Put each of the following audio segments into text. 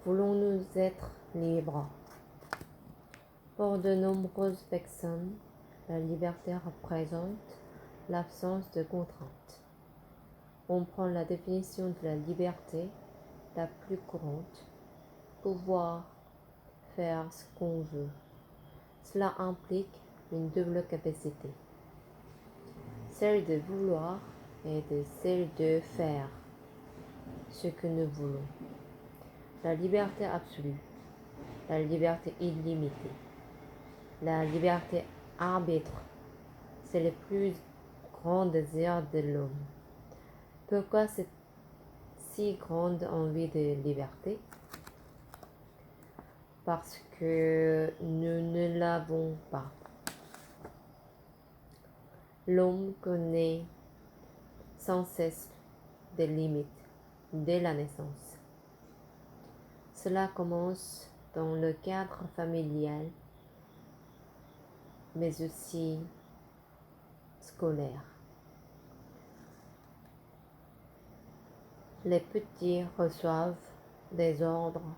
voulons-nous être libres? Pour de nombreuses personnes, la liberté représente l'absence de contraintes. On prend la définition de la liberté la plus courante, pouvoir faire ce qu'on veut. Cela implique une double capacité, celle de vouloir et celle de faire ce que nous voulons. La liberté absolue, la liberté illimitée, la liberté arbitre, c'est le plus grand désir de l'homme. Pourquoi cette si grande envie de liberté? Parce que nous ne l'avons pas. L'homme connaît sans cesse des limites dès la naissance. Cela commence dans le cadre familial, mais aussi scolaire. Les petits reçoivent des ordres,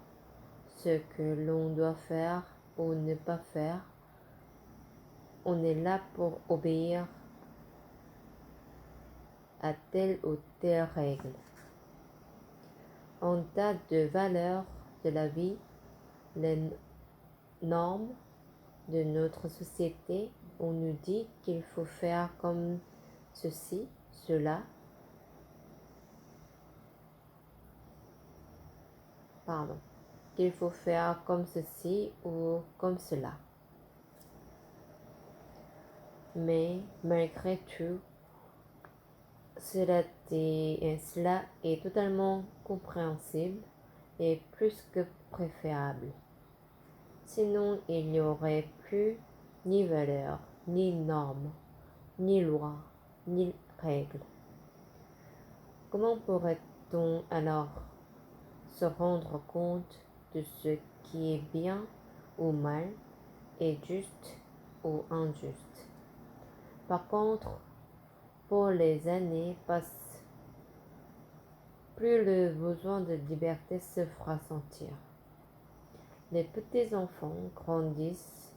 ce que l'on doit faire ou ne pas faire. On est là pour obéir à telle ou telle règle. En tas de valeurs de la vie, les normes de notre société, on nous dit qu'il faut faire comme ceci, cela. Qu'il faut faire comme ceci ou comme cela. Mais malgré tout, cela est totalement compréhensible et plus que préférable. Sinon, il n'y aurait plus ni valeurs, ni normes, ni lois, ni règles. Comment pourrait-on alors se rendre compte de ce qui est bien ou mal et juste ou injuste? Par contre, pour les années passent, plus le besoin de liberté se fera sentir. Les petits enfants grandissent,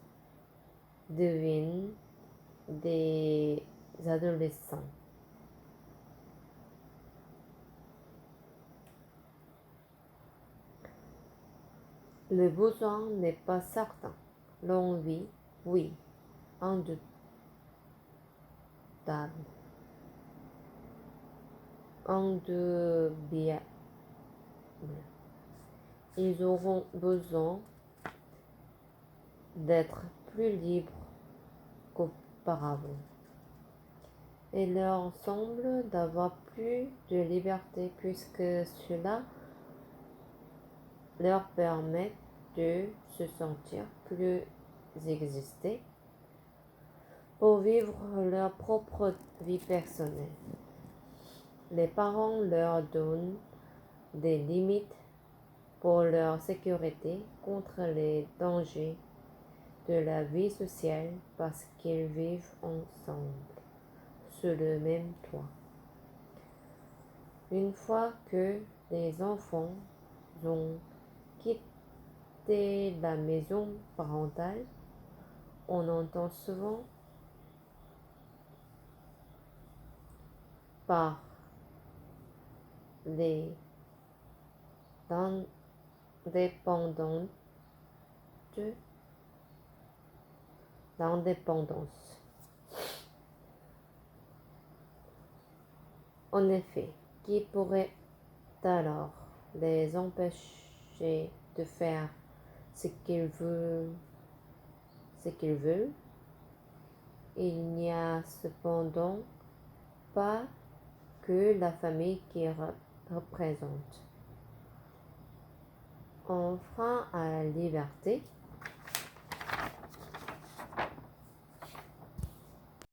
deviennent des adolescents. Le besoin n'est pas certain. L'envie, oui, indubitable. Indubitable. Ils auront besoin d'être plus libres qu'auparavant. Il leur semble d'avoir plus de liberté puisque cela leur permet de se sentir plus exister pour vivre leur propre vie personnelle. Les parents leur donnent des limites pour leur sécurité contre les dangers de la vie sociale parce qu'ils vivent ensemble sous le même toit. Une fois que les enfants ont quitté la maison parentale, on entend souvent par les d'indépendance. En effet, qui pourrait alors les empêcher de faire ce qu'ils veulent? Il n'y a cependant pas que la famille qui représente un frein à la liberté.